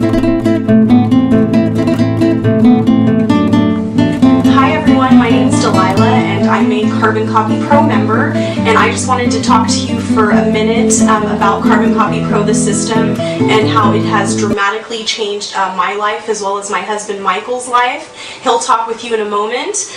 Hi everyone, my name is Delilah and I'm a Carbon Copy Pro member, and I just wanted to talk to you for a minute about Carbon Copy Pro, the system, and how it has dramatically changed my life as well as my husband Michael's life. He'll talk with you in a moment.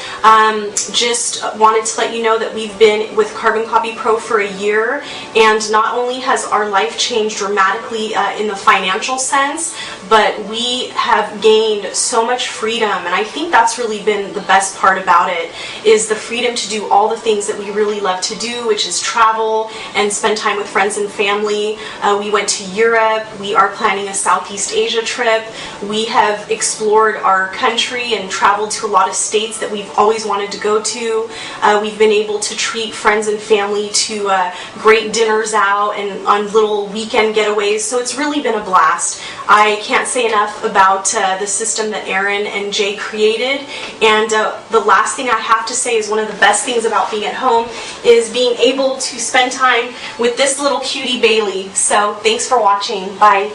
Just wanted to let you know that we've been with Carbon Copy Pro for a year, and not only has our life changed dramatically in the financial sense, but we have gained so much freedom, and I think that's really been the best part about it, is the freedom to do all the things that we really love to do, which is travel and spend time with friends and family. We went to Europe. We are planning a Southeast Asia trip. We have explored our country and traveled to a lot of states that we've always wanted to go to. We've been able to treat friends and family to great dinners out and on little weekend getaways, so it's really been a blast. I can't say enough about the system that Aaron and Jay created, and the last thing I have to say is one of the best things about being at home is being able to spend time with this little cutie Bailey. So thanks for watching. Bye.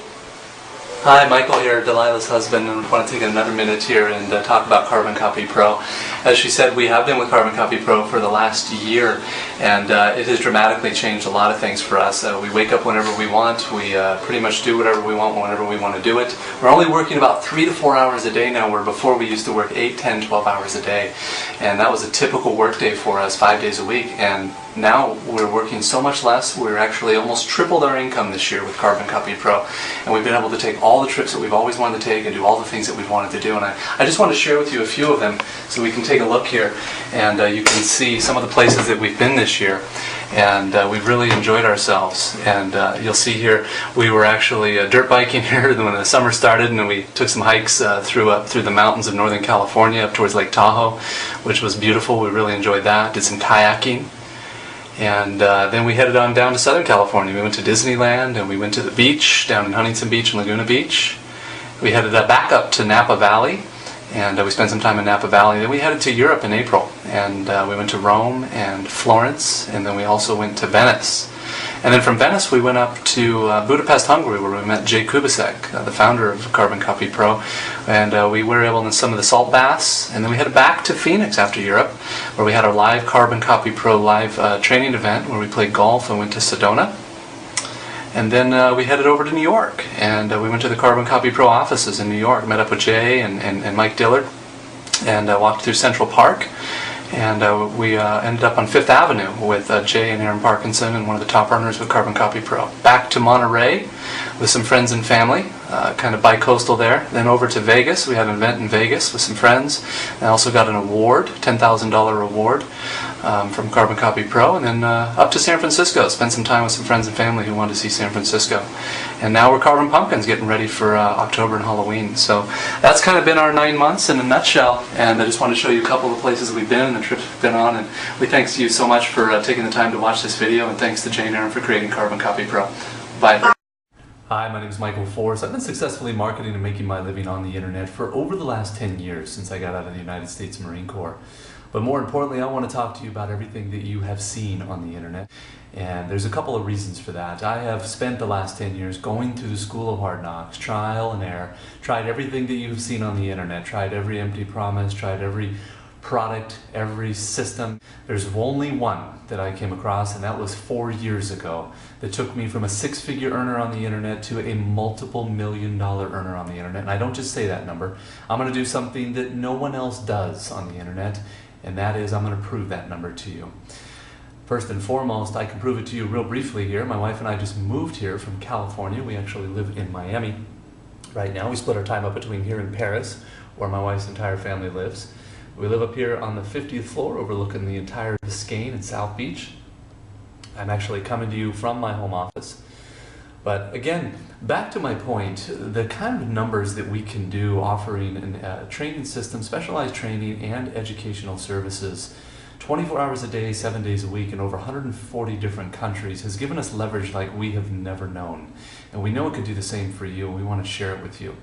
Hi, Michael here, Delilah's husband, and I want to take another minute here and talk about Carbon Copy Pro. As she said, we have been with Carbon Copy Pro for the last year, and it has dramatically changed a lot of things for us. We wake up whenever we want. We pretty much do whatever we want whenever we want to do it. We're only working about 3 to 4 hours a day now, where before we used to work 8, 10, 12 hours a day. And that was a typical work day for us, 5 days a week. And now we're working so much less. We're actually almost tripled our income this year with Carbon Copy Pro. And we've been able to take all the trips that we've always wanted to take and do all the things that we've wanted to do. And I just want to share with you a few of them so we can take a look here, and you can see some of the places that we've been this year. And we've really enjoyed ourselves. And you'll see here, we were actually dirt biking here when the summer started, and we took some hikes through the mountains of Northern California up towards Lake Tahoe, which was beautiful. We really enjoyed that. Did some kayaking. And then we headed on down to Southern California. We went to Disneyland, and we went to the beach down in Huntington Beach and Laguna Beach. We headed back up to Napa Valley, and we spent some time in Napa Valley. Then we headed to Europe in April, and we went to Rome and Florence, and then we also went to Venice. And then from Venice we went up to Budapest, Hungary, where we met Jay Kubasek, the founder of Carbon Copy Pro, and we were able in some of the salt baths. And then we headed back to Phoenix after Europe, where we had our live Carbon Copy Pro live training event, where we played golf and went to Sedona. And then we headed over to New York, and we went to the Carbon Copy Pro offices in New York, met up with Jay and Mike Dillard, and walked through Central Park. And we ended up on Fifth Avenue with Jay and Aaron Parkinson, and one of the top earners with Carbon Copy Pro. Back to Monterey with some friends and family, kind of bi-coastal there. Then over to Vegas. We had an event in Vegas with some friends. I also got an award, $10,000 award from Carbon Copy Pro. And then up to San Francisco. Spent some time with some friends and family who wanted to see San Francisco. And now we're Carbon Pumpkins, getting ready for October and Halloween. So that's kind of been our 9 months in a nutshell. And I just want to show you a couple of places we've been and the trips we've been on. And we thanks you so much for taking the time to watch this video. And thanks to Jay and Aaron for creating Carbon Copy Pro. Bye. Hi, my name is Michael Forrest. I've been successfully marketing and making my living on the internet for over the last 10 years since I got out of the United States Marine Corps. But more importantly, I want to talk to you about everything that you have seen on the internet. And there's a couple of reasons for that. I have spent the last 10 years going through the school of hard knocks, trial and error, tried everything that you've seen on the internet, tried every empty promise, tried every product, every system. There's only one that I came across, and that was 4 years ago, that took me from a 6-figure earner on the internet to a multiple $1-million earner on the internet. And I don't just say that number. I'm going to do something that no one else does on the internet, and that is I'm going to prove that number to you. First and foremost, I can prove it to you real briefly here. My wife and I just moved here from California. We actually live in Miami right now. We split our time up between here and Paris, where my wife's entire family lives. We live up here on the 50th floor overlooking the entire Biscayne and South Beach. I'm actually coming to you from my home office. But again, back to my point, the kind of numbers that we can do offering a training system, specialized training and educational services 24 hours a day, 7 days a week in over 140 different countries has given us leverage like we have never known. And we know it could do the same for you, and we want to share it with you.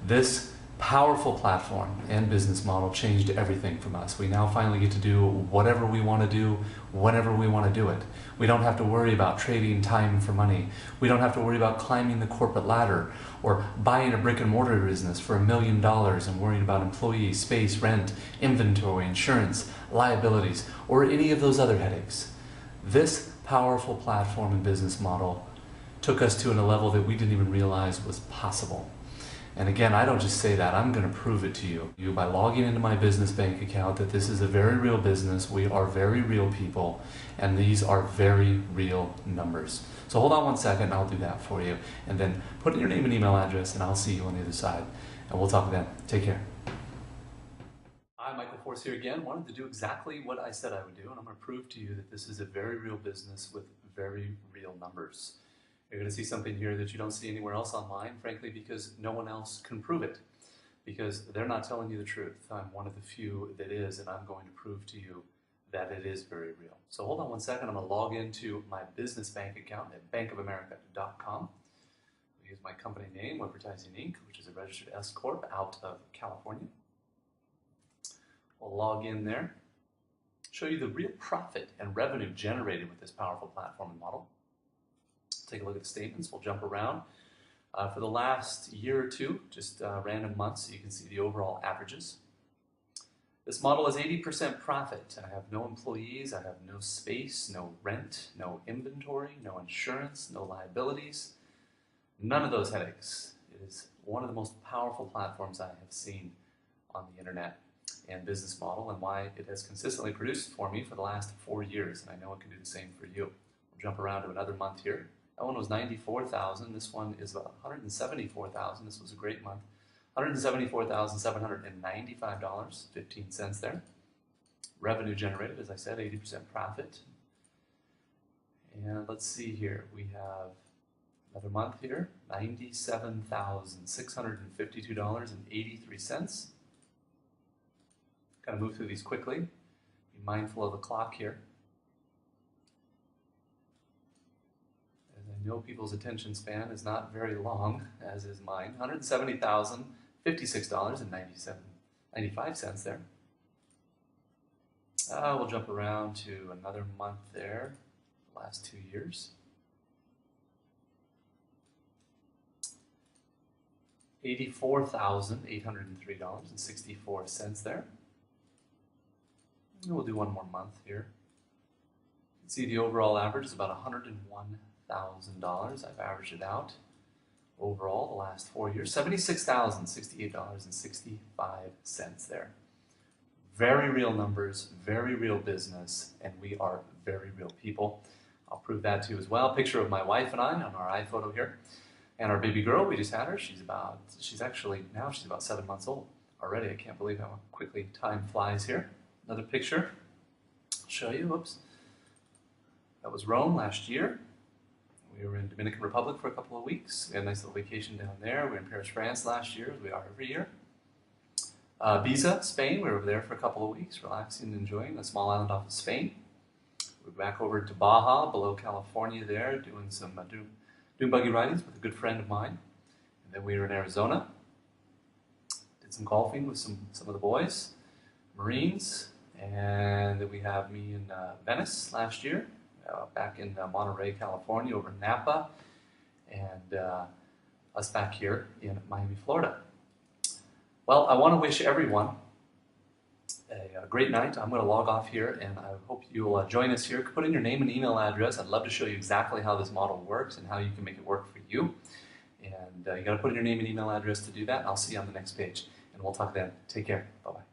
This powerful platform and business model changed everything from us. We now finally get to do whatever we want to do, whenever we want to do it. We don't have to worry about trading time for money. We don't have to worry about climbing the corporate ladder or buying a brick and mortar business for $1 million and worrying about employees, space, rent, inventory, insurance, liabilities, or any of those other headaches. This powerful platform and business model took us to a level that we didn't even realize was possible. And again, I don't just say that, I'm going to prove it to you by logging into my business bank account that this is a very real business, we are very real people, and these are very real numbers. So hold on one second and I'll do that for you. And then put in your name and email address and I'll see you on the other side. And we'll talk then. Take care. Hi, Michael Force here again. Wanted to do exactly what I said I would do, and I'm going to prove to you that this is a very real business with very real numbers. You're going to see something here that you don't see anywhere else online, frankly, because no one else can prove it. Because they're not telling you the truth. I'm one of the few that is, and I'm going to prove to you that it is very real. So hold on one second. I'm going to log into my business bank account at bankofamerica.com. I'll use my company name, Webvertising Inc., which is a registered S Corp out of California. We'll log in there, show you the real profit and revenue generated with this powerful platform and model. Take a look at the statements. We'll jump around. For the last year or two, just random months, so you can see the overall averages. This model is 80% profit. I have no employees, I have no space, no rent, no inventory, no insurance, no liabilities, none of those headaches. It is one of the most powerful platforms I have seen on the internet and business model, and why it has consistently produced for me for the last 4 years, and I know it can do the same for you. We'll jump around to another month here. That one was 94,000. This one is about 174,000. This was a great month. $174,795.15 there. Revenue generated, as I said, 80% profit. And let's see here. We have another month here, $97,652.83. Kind of move through these quickly. Be mindful of the clock here. As I know people's attention span is not very long, as is mine. $170,056.95 there. We'll jump around to another month there, the last 2 years. $84,803.64 there. And we'll do one more month here. You can see the overall average is about $101,000. I've averaged it out overall the last 4 years. $76,068.65 there. Very real numbers, very real business, and we are very real people. I'll prove that to you as well. Picture of my wife and I on our iPhoto here. And our baby girl, we just had her. She's about 7 months old already. I can't believe how quickly time flies here. Another picture. I'll show you. Whoops. That was Rome last year. We were in Dominican Republic for a couple of weeks. We had a nice little vacation down there. We were in Paris, France last year, as we are every year. Ibiza, Spain. We were over there for a couple of weeks, relaxing and enjoying a small island off of Spain. We're back over to Baja, below California there, doing some doing buggy ridings with a good friend of mine. And then we were in Arizona. Did some golfing with some of the boys, Marines. And then we have me in Venice last year, back in Monterey, California, over in Napa, and us back here in Miami, Florida. Well, I want to wish everyone a great night. I'm going to log off here, and I hope you'll join us here. Put in your name and email address. I'd love to show you exactly how this model works and how you can make it work for you. And you got to put in your name and email address to do that. And I'll see you on the next page, and we'll talk then. Take care. Bye-bye.